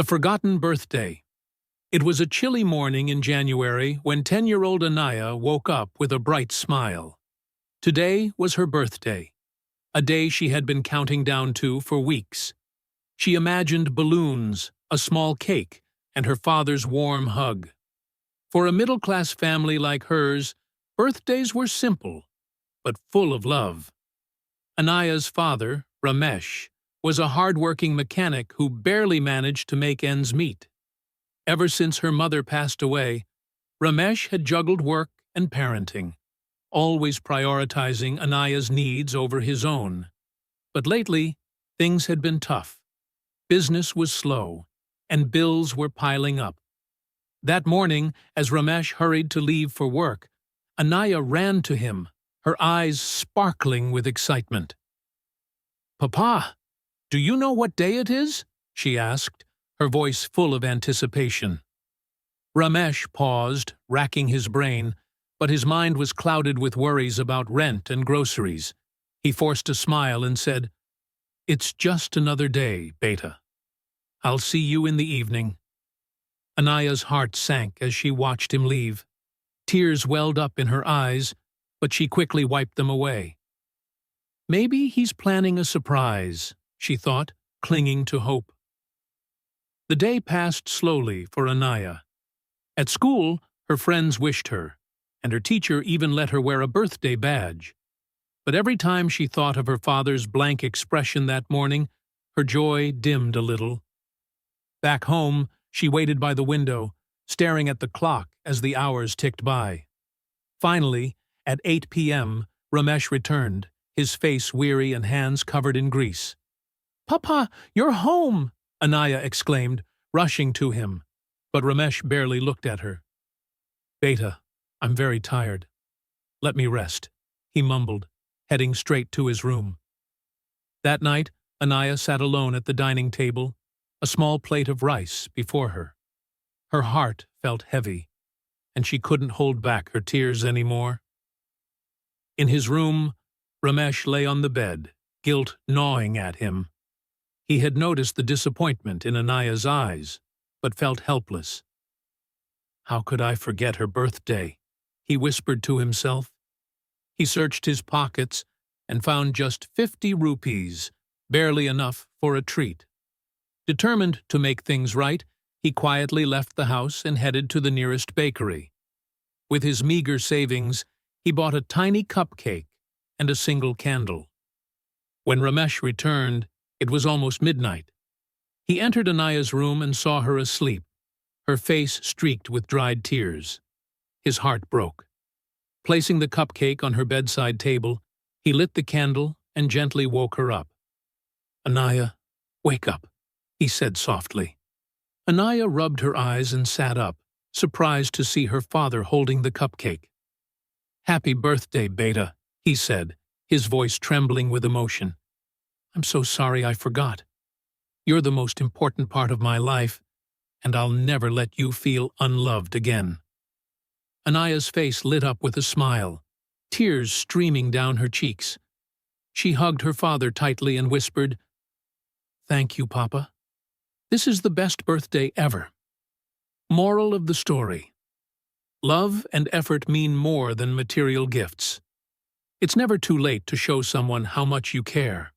The Forgotten Birthday. It was a chilly morning in January when 10-year-old Anaya woke up with a bright smile. Today was her birthday, a day she had been counting down to for weeks. She imagined balloons, a small cake, and her father's warm hug. For a middle-class family like hers, birthdays were simple, but full of love. Anaya's father, Ramesh, was a hardworking mechanic who barely managed to make ends meet. Ever since her mother passed away, Ramesh had juggled work and parenting, always prioritizing Anaya's needs over his own. But lately, things had been tough. Business was slow, and bills were piling up. That morning, as Ramesh hurried to leave for work, Anaya ran to him, her eyes sparkling with excitement. "Papa, do you know what day it is?" she asked, her voice full of anticipation. Ramesh paused, racking his brain, but his mind was clouded with worries about rent and groceries. He forced a smile and said, "It's just another day, Beta. I'll see you in the evening." Anaya's heart sank as she watched him leave. Tears welled up in her eyes, but she quickly wiped them away. Maybe he's planning a surprise, she thought, clinging to hope. The day passed slowly for Anaya. At school, her friends wished her, and her teacher even let her wear a birthday badge. But every time she thought of her father's blank expression that morning, her joy dimmed a little. Back home, she waited by the window, staring at the clock as the hours ticked by. Finally, at 8 p.m., Ramesh returned, his face weary and hands covered in grease. "Papa, you're home!" Anaya exclaimed, rushing to him. But Ramesh barely looked at her. "Beta, I'm very tired. Let me rest," he mumbled, heading straight to his room. That night, Anaya sat alone at the dining table, a small plate of rice before her. Her heart felt heavy, and she couldn't hold back her tears anymore. In his room, Ramesh lay on the bed, guilt gnawing at him. He had noticed the disappointment in Anaya's eyes, but felt helpless. "How could I forget her birthday?" he whispered to himself. He searched his pockets and found just 50 rupees, barely enough for a treat. Determined to make things right, he quietly left the house and headed to the nearest bakery. With his meager savings, he bought a tiny cupcake and a single candle. When Ramesh returned, it was almost midnight. He entered Anaya's room and saw her asleep, her face streaked with dried tears. His heart broke. Placing the cupcake on her bedside table, he lit the candle and gently woke her up. "Anaya, wake up," he said softly. Anaya rubbed her eyes and sat up, surprised to see her father holding the cupcake. "Happy birthday, Beta," he said, his voice trembling with emotion. "I'm so sorry I forgot. You're the most important part of my life, and I'll never let you feel unloved again." Anaya's face lit up with a smile, tears streaming down her cheeks. She hugged her father tightly and whispered, "Thank you, Papa. This is the best birthday ever." Moral of the story: love and effort mean more than material gifts. It's never too late to show someone how much you care.